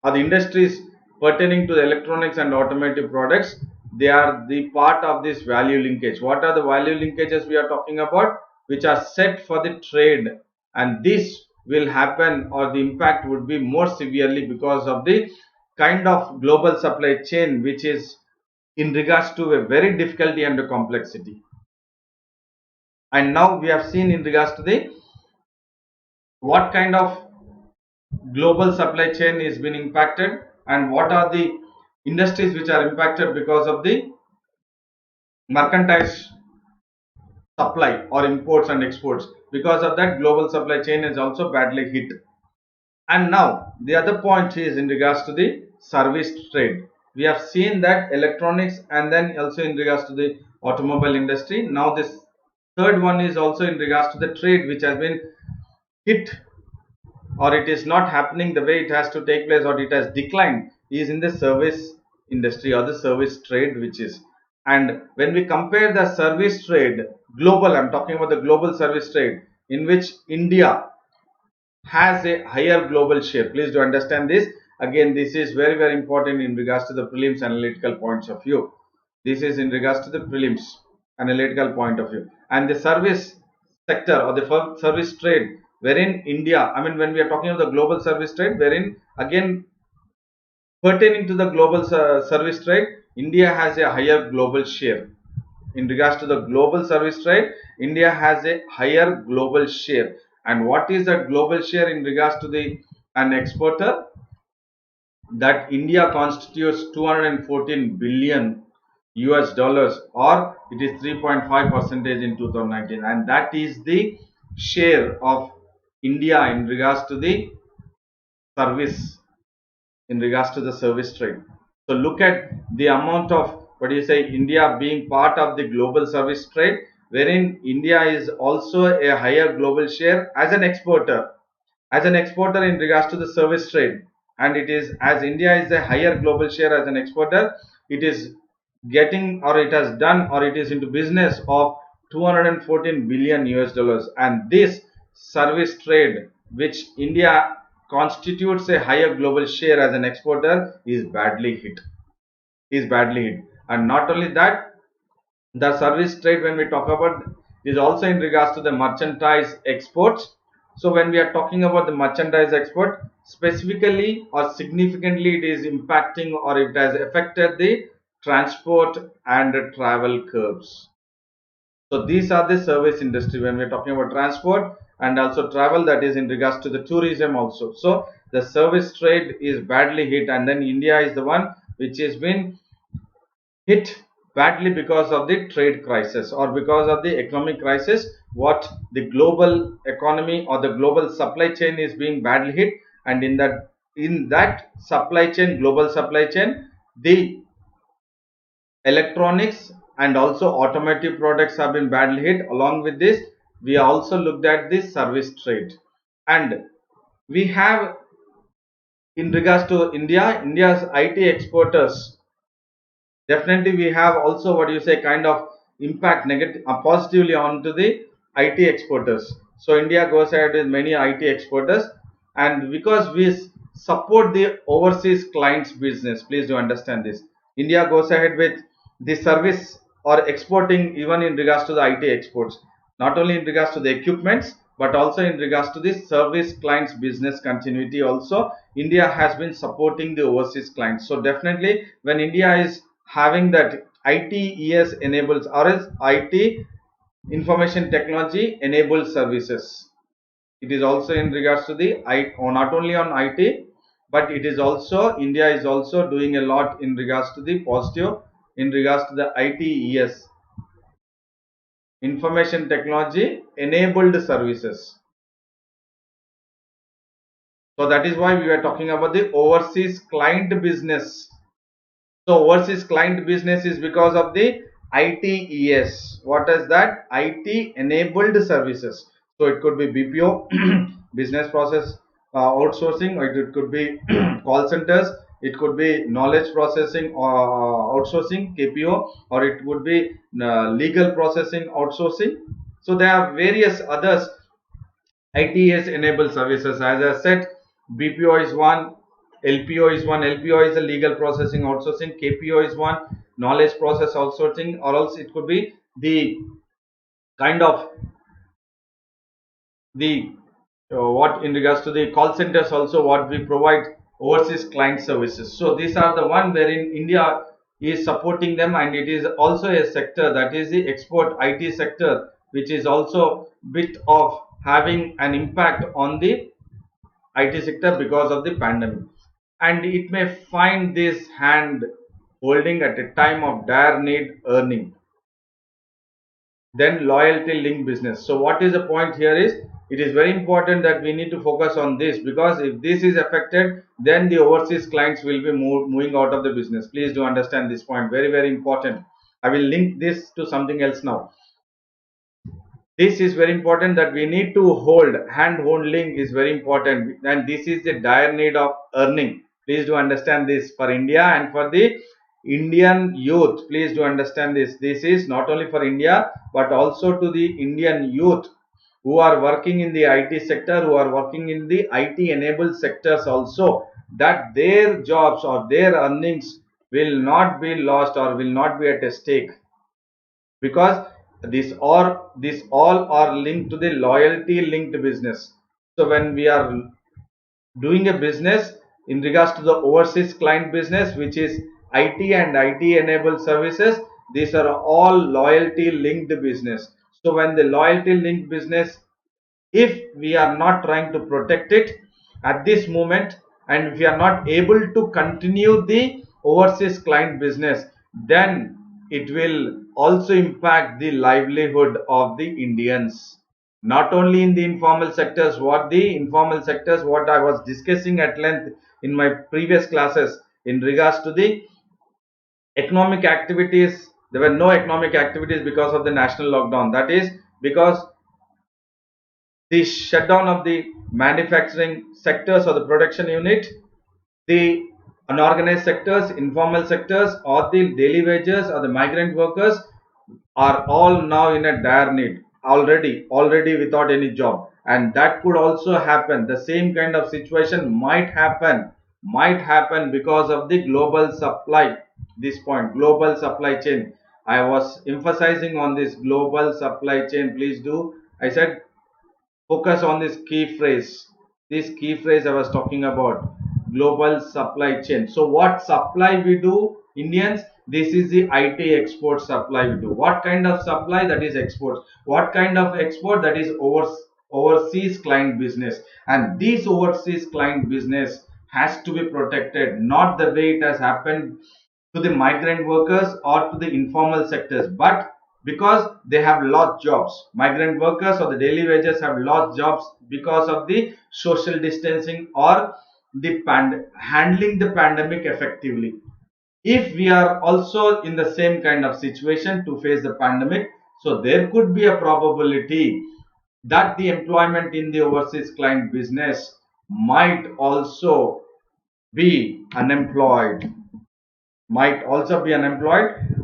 or the industries pertaining to the electronics and automotive products, they are the part of this value linkage. What are the value linkages we are talking about? Which are set for the trade, and this will happen or the impact would be more severely because of the kind of global supply chain which is in regards to a very difficulty and a complexity. And now we have seen in regards to the what kind of global supply chain is being impacted, and what are the industries which are impacted because of the mercantile supply or imports and exports. Because of that, global supply chain is also badly hit. And now the other point is in regards to the service trade. We have seen that electronics and then also in regards to the automobile industry. Now this third one is also in regards to the trade which has been hit, or it is not happening the way it has to take place, or it has declined, is in the service industry or the service trade which is. And when we compare the service trade global, I'm talking about the global service trade in which India has a higher global share. Please do understand this. Again, this is very very important in regards to the prelims analytical points of view. This is in regards to the prelims analytical point of view. And the service sector or the service trade wherein India, I mean when we are talking of the global service trade, wherein again pertaining to the global service trade, India has a higher global share. In regards to the global service trade, India has a higher global share. And what is the global share in regards to the an exporter? That India constitutes 214 billion US dollars, or it is 3.5% in 2019, and that is the share of India in regards to the service, in regards to the service trade. So look at the amount of, what do you say, India being part of the global service trade, wherein India is also a higher global share as an exporter, in regards to the service trade. And it is, as India is a higher global share as an exporter, it is getting, or it has done, or it is into business of 214 billion US dollars. And this service trade which India constitutes a higher global share as an exporter is badly hit, And not only that, The service trade, when we talk about, is also in regards to the merchandise exports. So when we are talking about the merchandise export, specifically or significantly it is impacting or it has affected the transport and the travel curves. So these are the service industry when we are talking about transport and also travel, that is in regards to the tourism also. So the service trade is badly hit, and then India is the one which has been hit badly because of the trade crisis or because of the economic crisis. What the global economy or the global supply chain is being badly hit, and in that supply chain, global supply chain, the electronics and also automotive products have been badly hit. Along with this, we also looked at the service trade, and we have, in regards to India's IT exporters, definitely we have also what you say kind of impact negative positively onto the IT exporters. So India goes ahead with many IT exporters, and because we support the overseas clients business, please do understand this. India goes ahead with the service or exporting even in regards to the IT exports, not only in regards to the equipments but also in regards to the service clients business continuity. Also India has been supporting the overseas clients. So definitely when India is having that ITES enables or else IT, information technology enabled services, it is also in regards to the or not only on IT, but it is also India is also doing a lot in regards to the positive in regards to the ITES, information technology enabled services. So that is why we were talking about the overseas client business. So overseas client business is because of the ITES. What is that? IT enabled services. So it could be BPO, business process outsourcing, or it could be call centers, it could be knowledge processing outsourcing KPO, or it would be legal processing outsourcing. So there are various others ITS enabled services. As I said, BPO is one, LPO is one. LPO is the legal processing outsourcing. KPO is one, knowledge process outsourcing, or else it could be the kind of the what in regards to the call centers also what we provide overseas client services. So these are the one wherein India is supporting them, and it is also a sector, that is the export IT sector, which is also bit of having an impact on the IT sector because of the pandemic, and it may find this hand holding at a time of dire need earning. Then loyalty link business. So what is the point here is, it is very important that we need to focus on this, because if this is affected, then the overseas clients will be moving out of the business. Please do understand this point, very important. I will link this to something else now. This is very important, that we need to hold hand holding is very important, and this is the dire need of earning. Please do understand this for India and for the Indian youth. Please do understand this. This is not only for India but also to the Indian youth who are working in the IT sector, who are working in the IT enabled sectors also, that their jobs or their earnings will not be lost or will not be at a stake, because this all are linked to the loyalty linked business. So when we are doing a business in regards to the overseas client business, which is IT and IT enabled services, these are all loyalty linked business. So when the loyalty linked business, if we are not trying to protect it at this moment, and if we are not able to continue the overseas client business, then it will also impact the livelihood of the Indians, not only in the informal sectors. What I was discussing at length in my previous classes in regards to the economic activities, there were no economic activities because of the national lockdown. That is because the shutdown of the manufacturing sectors or the production unit, the unorganized sectors, informal sectors, or the daily wages or the migrant workers are all now in a dire need, already without any job. And that could also happen, the same kind of situation might happen because of the global supply, this point, global supply chain. I was emphasizing on this global supply chain. Please do. I said focus on this key phrase. This key phrase I was talking about, global supply chain. So what supply we do, Indians? This is the IT export supply we do. What kind of supply? That is exports. What kind of export? That is overseas client business. And this overseas client business has to be protected, not the way it has happened to the migrant workers or to the informal sectors, but because they have lost jobs. Migrant workers or the daily wages have lost jobs because of the social distancing or the handling the pandemic effectively. If we are also in the same kind of situation to face the pandemic, so there could be a probability that the employment in the overseas client business might also be unemployed,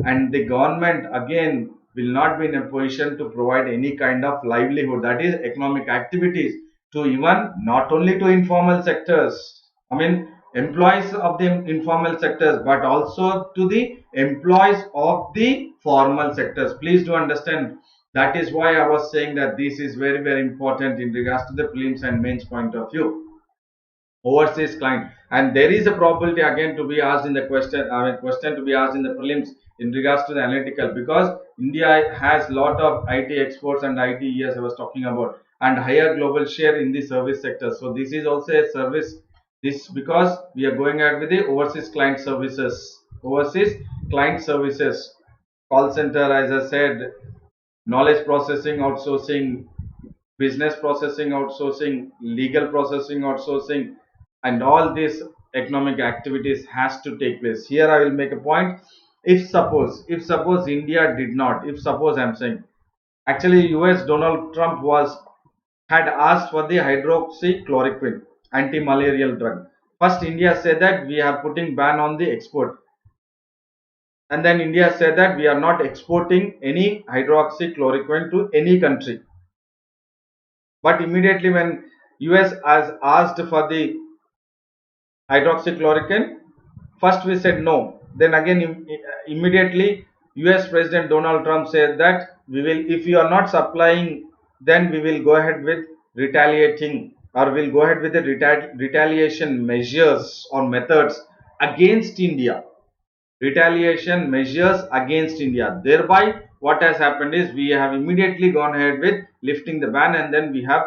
and the government again will not be in a position to provide any kind of livelihood, that is economic activities, to even not only to informal sectors, I mean employees of the informal sectors, but also to the employees of the formal sectors. Please do understand, that is why I was saying that this is very very important in regards to the prelims and mains point of view. Overseas client, and there is a probability again to be asked in the question to be asked in the prelims in regards to the analytical, because India has lot of IT exports and IT years I was talking about, and higher global share in the service sector. So this is also a service, this because we are going ahead with the overseas client services, overseas client services, call center, as I said, knowledge processing outsourcing, business processing outsourcing, legal processing outsourcing, and all these economic activities has to take place. Here I will make a point. If suppose India did not, if suppose I'm saying, actually US Donald Trump had asked for the hydroxychloroquine anti-malarial drug. First India said that we are putting ban on the export, and then India said that we are not exporting any hydroxychloroquine to any country. But immediately when US has asked for the hydroxychloroquine, first we said no. Then again immediately US President Donald Trump said that we will, if you are not supplying, then we will go ahead with retaliating, or we'll go ahead with the retaliation measures or methods against India. Retaliation measures against India. Thereby what has happened is we have immediately gone ahead with lifting the ban, and then we have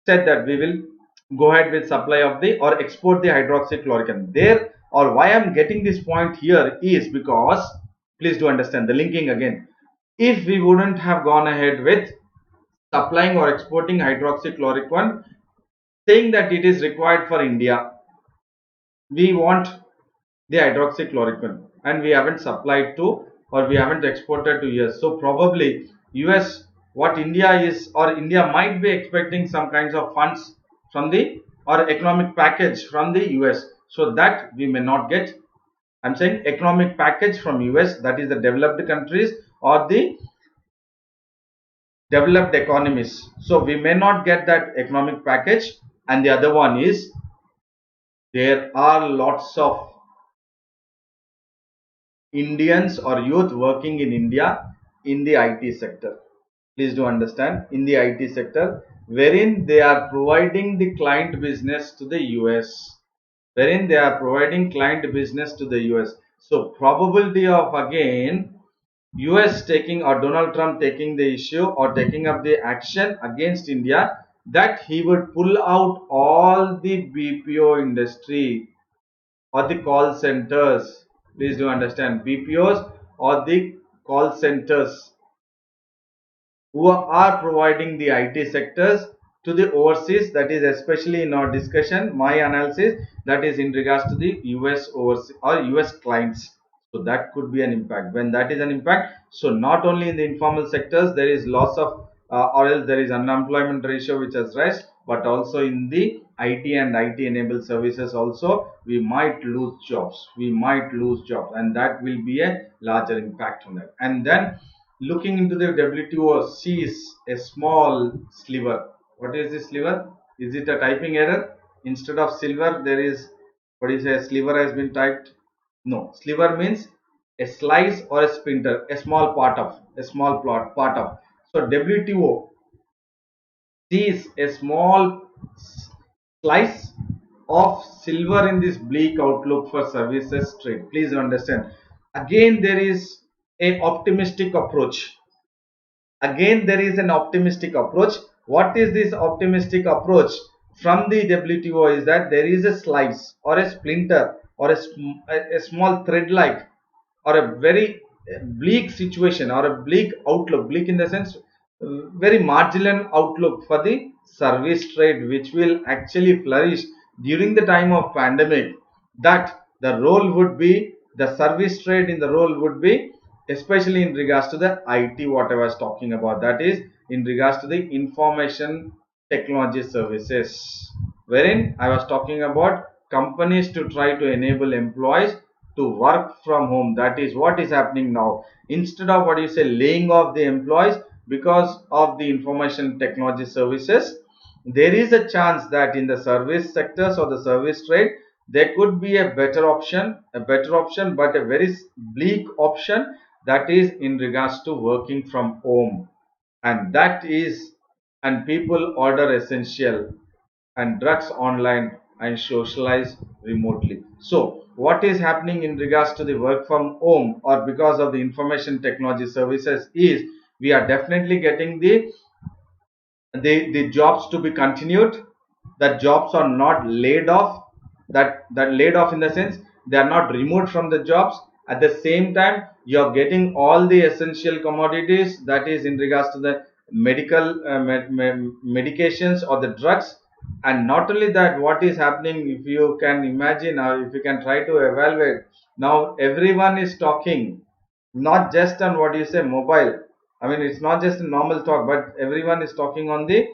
said that we will go ahead with supply of the or export the hydroxychloroquine there. Or why I'm getting this point here is because, please do understand the linking again, if we wouldn't have gone ahead with supplying or exporting hydroxychloroquine, saying that it is required for India, we want the hydroxychloroquine and we haven't supplied to, or we haven't exported to US. So probably US, what India is, or India might be expecting some kinds of funds from the, or economic package from the US, so that we may not get. I'm saying economic package from US, that is the developed countries or the developed economies. So we may not get that economic package. And the other one is, there are lots of Indians or youth working in India in the IT sector. Please do understand, in the IT sector, wherein they are providing the client business to the US. Wherein they are providing client business to the US. So probability of again US taking, or Donald Trump taking the issue or taking up the action against India, that he would pull out all the BPO industry or the call centers. Please do understand, BPOs or the call centers who are providing the IT sectors to the overseas, that is especially in our discussion, my analysis, that is in regards to the US overseas or US clients. So that could be an impact. When that is an impact, so not only in the informal sectors there is loss of or else there is unemployment ratio which has risen, but also in the IT and IT enabled services also we might lose jobs. And that will be a larger impact on that. And then looking into the WTO sees a small sliver. What is this sliver? Is it a typing error? Instead of silver, there is, what is a sliver has been typed? No, sliver means a slice or a splinter, a small part of. So WTO sees a small slice of silver in this bleak outlook for services trade. Please understand. Again, there is a optimistic approach. Again, there is an optimistic approach. What is this optimistic approach from the WTO? Is that there is a slice or a splinter or a small thread like or a very bleak situation or a bleak outlook, bleak in the sense very marginal outlook for the service trade, which will actually flourish during the time of pandemic. That the role would be, the service trade in the role would be, especially in regards to the IT, what I was talking about, that is in regards to the information technology services, wherein I was talking about companies to try to enable employees to work from home. That is what is happening now. Instead of what you say laying off the employees because of the information technology services, there is a chance that in the service sectors or the service trade there could be a better option, but a very bleak option, that is in regards to working from home. And that is, and people order essential and drugs online and socialize remotely. So what is happening in regards to the work from home or because of the information technology services is we are definitely getting the jobs to be continued. That jobs are not laid off, that laid off in the sense they are not removed from the jobs. At the same time, you are getting all the essential commodities, that is in regards to the medical medications or the drugs. And not only that, what is happening, if you can imagine or if you can try to evaluate, now everyone is talking not just on what you say mobile. I mean, it's not just a normal talk, but everyone is talking on the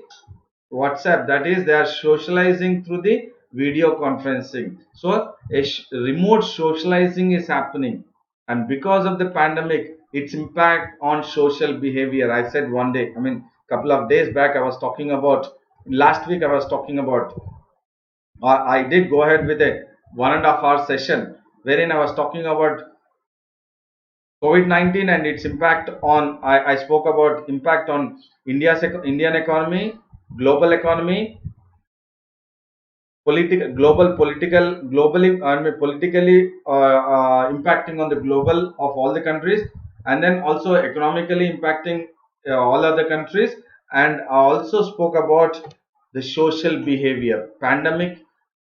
WhatsApp. That is, they are socializing through the video conferencing. So a remote socializing is happening, and because of the pandemic, its impact on social behavior. I said one day, I mean, couple of days back, I was talking about. Last week, I was talking about. I did go ahead with a 1.5 hour session wherein I was talking about COVID-19 and its impact on, I spoke about impact on Indian economy, global economy, globally, I mean, politically impacting on the global of all the countries, and then also economically impacting all other countries. And I also spoke about the social behavior, pandemic,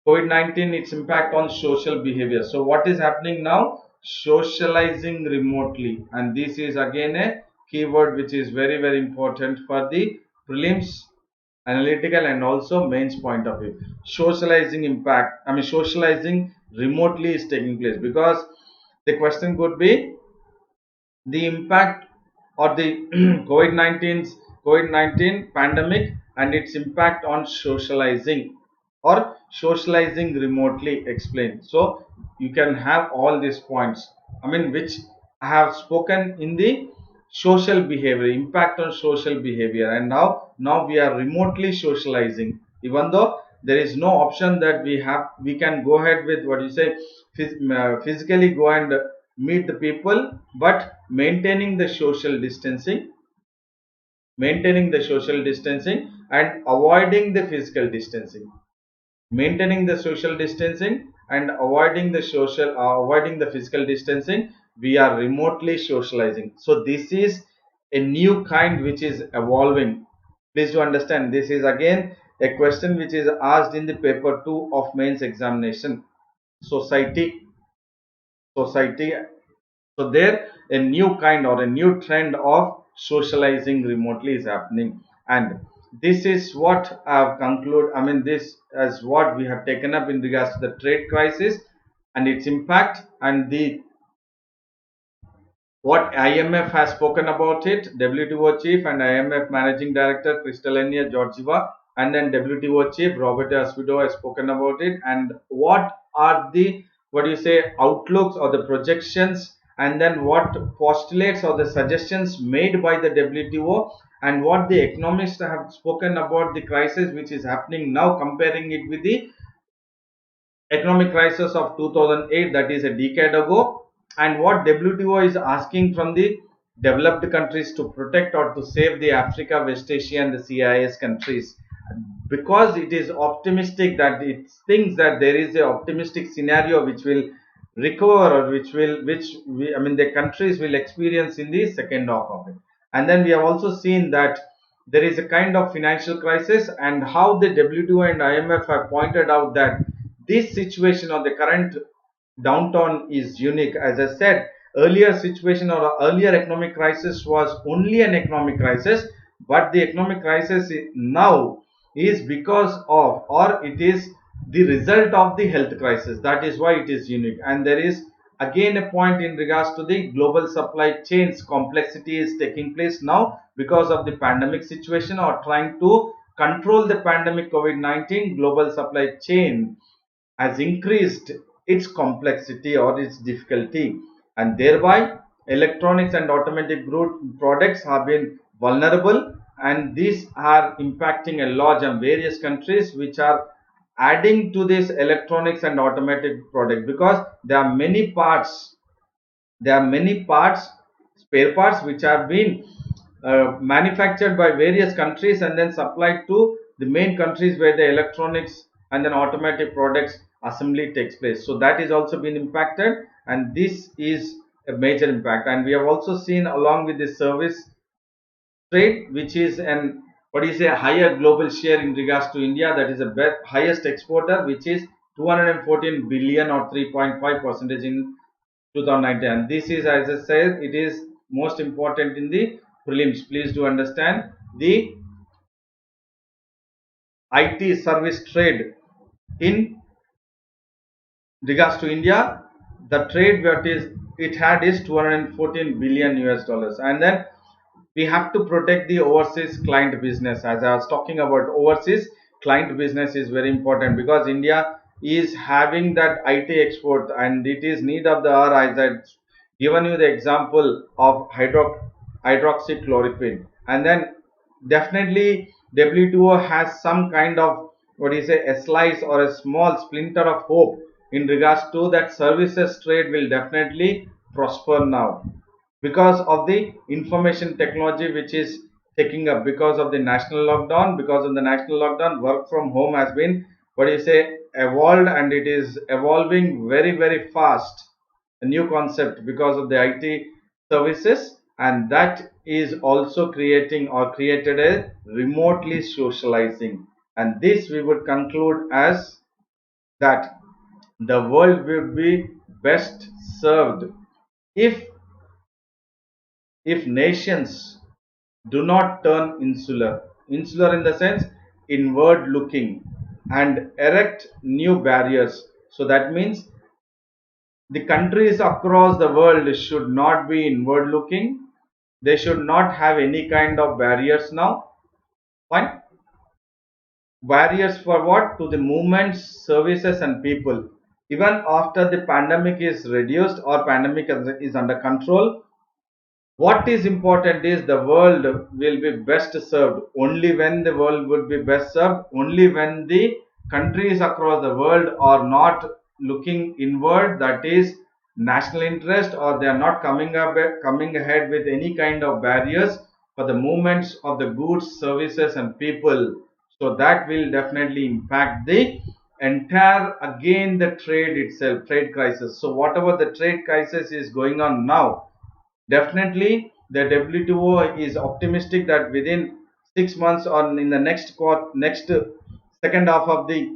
COVID-19, its impact on social behavior. So what is happening now? Socializing remotely, and this is again a keyword which is very important for the prelims, analytical and also mains point of view. Socializing impact, I mean socializing remotely is taking place, because the question could be the impact or the COVID-19 pandemic and its impact on socializing or socializing remotely explained. So you can have all these points, I mean, which I have spoken in the social behavior, impact on social behavior. And now we are remotely socializing, even though there is no option that we can go ahead with what you say physically go and meet the people, but maintaining the social distancing and avoiding the physical distancing, maintaining the social distancing and avoiding the physical distancing. We are remotely socializing. So this is a new kind which is evolving. Please to understand, this is again a question which is asked in the paper 2 of mains examination. Society. So there a new kind or a new trend of socializing remotely is happening. And this is what I have concluded. I mean, this is what we have taken up in regards to the trade crisis and its impact, and the what IMF has spoken about it, WTO chief and IMF managing director Kristalina Georgieva, and then WTO chief Robert Aspido has spoken about it, and what are the what do you say outlooks or the projections, and then what postulates or the suggestions made by the WTO, and what the economists have spoken about the crisis which is happening now, comparing it with the economic crisis of 2008, that is a decade ago. and what WTO is asking from the developed countries to protect or to save the Africa, West Asia, and the CIS countries, because it is optimistic that it thinks that there is a optimistic scenario which will recover, or I mean the countries will experience in the second half of it. And then we have also seen that there is a kind of financial crisis, and how the WTO and IMF have pointed out that this situation or the current downturn is unique. As I said, earlier situation or earlier economic crisis was only an economic crisis, but the economic crisis now is because of, or it is the result of the health crisis. That is why it is unique. And there is again a point in regards to the global supply chains complexity is taking place now because of the pandemic situation, or trying to control the pandemic COVID-19. Global supply chain has increased its complexity or its difficulty, and thereby electronics and automatic products have been vulnerable, and these are impacting a large and various countries which are adding to this electronics and automatic product, because there are many parts, spare parts, which have been manufactured by various countries and then supplied to the main countries where the electronics and then automotive products assembly takes place. So that is also been impacted, and this is a major impact. And we have also seen, along with the service trade, which is an, what is a higher global share in regards to India, that is a highest exporter, which is 214 billion or 3.5 percentage in 2019. And this is, as I said, it is most important in the prelims. Please do understand the IT service trade in regards to India. The trade that is it had is 214 billion US dollars. And then we have to protect the overseas client business. As I was talking about, overseas client business is very important, because India is having that IT export, and it is need of the hour. As I given you the example of hydroxychloroquine, and then definitely WTO has some kind of, what is a slice or a small splinter of hope in regards to that services trade will definitely prosper now, because of the information technology which is taking up, because of the national lockdown. Because of the national lockdown, work from home has been, what do you say, evolved, and it is evolving very fast, a new concept because of the IT services, and that is also creating or created a remotely socializing. And this we would conclude as that the world will be best served if nations do not turn insular in the sense inward looking, and erect new barriers. So that means the countries across the world should not be inward looking. They should not have any kind of barriers now. Fine. Barriers for what? To the movements, services, and people. Even after the pandemic is reduced or pandemic is under control, what is important is the world will be best served only when the world would be best served only when the countries across the world are not looking inward, that is national interest, or they are not coming ahead with any kind of barriers for the movements of the goods, services, and people. So that will definitely impact the entire, again, the trade itself, trade crisis. So whatever the trade crisis is going on now, definitely, the WTO is optimistic that within 6 months or in the next second half of the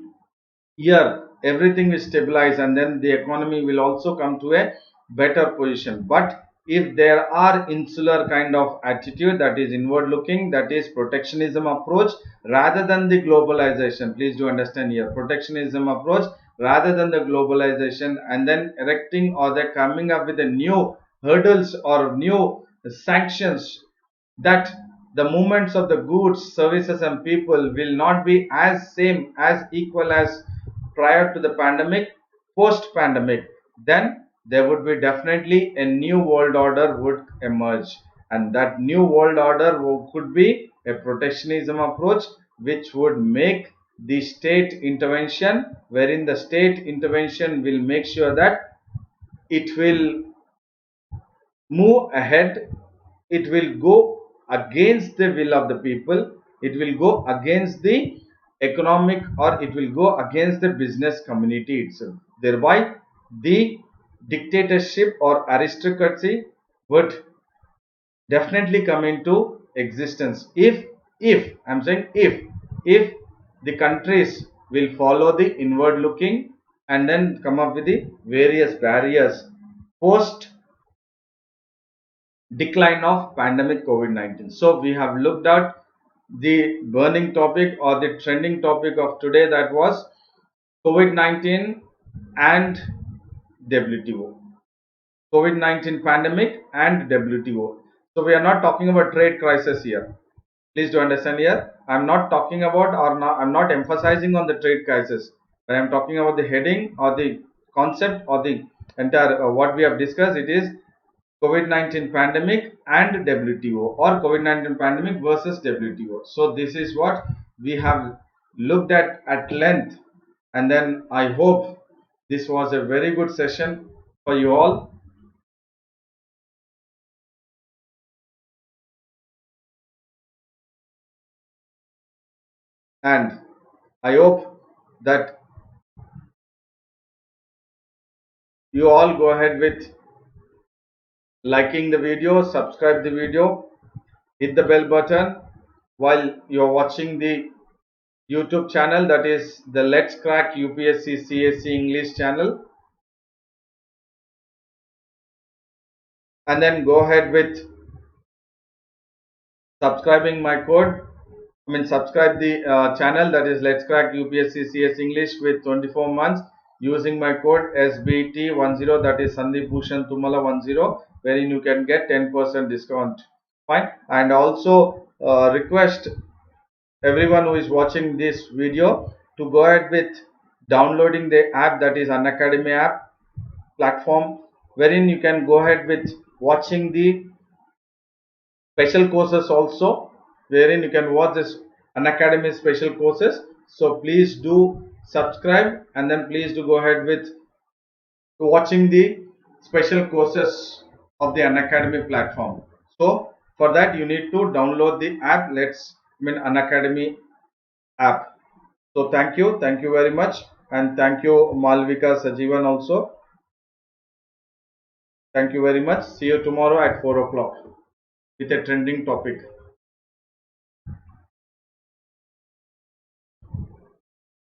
year, everything will stabilize, and then the economy will also come to a better position. But if there are insular kind of attitude, that is inward looking, that is protectionism approach rather than the globalization, please do understand here, protectionism approach rather than the globalization, and then erecting or they're coming up with a new hurdles or new sanctions, that the movements of the goods, services, and people will not be as same as equal as prior to the pandemic, post pandemic, then there would be definitely a new world order would emerge, and that new world order could be a protectionism approach, which would make the state intervention, wherein the state intervention will make sure that it will move ahead, it will go against the will of the people, it will go against the economic, or it will go against the business community itself. Thereby, the dictatorship or aristocracy would definitely come into existence if I'm saying if the countries will follow the inward looking and then come up with the various barriers post decline of pandemic COVID-19. So we have looked at the burning topic or the trending topic of today, that was COVID-19 and WTO. COVID-19 pandemic and WTO. So we are not talking about trade crisis here. Please do understand here. I'm not talking about, or not, I'm not emphasizing on the trade crisis. But I'm talking about the heading or the concept or the entire what we have discussed. It is COVID-19 pandemic and WTO, or COVID-19 pandemic versus WTO. So this is what we have looked at length, and then I hope this was a very good session for you all. And I hope that you all go ahead with liking the video, subscribe the video, hit the bell button while you're watching the YouTube channel, that is the Let's Crack UPSC CSE English channel, and then go ahead with subscribing my code. Subscribe the channel, that is Let's Crack UPSC CS English with 24 months using my code SBT10, that is Sandeep Bhushan Thummala 10, wherein you can get 10% discount. Fine. And also request everyone who is watching this video to go ahead with downloading the app, that is Unacademy app platform, wherein you can go ahead with watching the special courses also, wherein you can watch this Unacademy special courses. So please do subscribe, and then please do go ahead with watching the special courses of the Unacademy platform. So for that you need to download the app, Unacademy app. So thank you very much, and thank you Malvika Sajivan also. Thank you very much. See you tomorrow at 4 o'clock with a trending topic.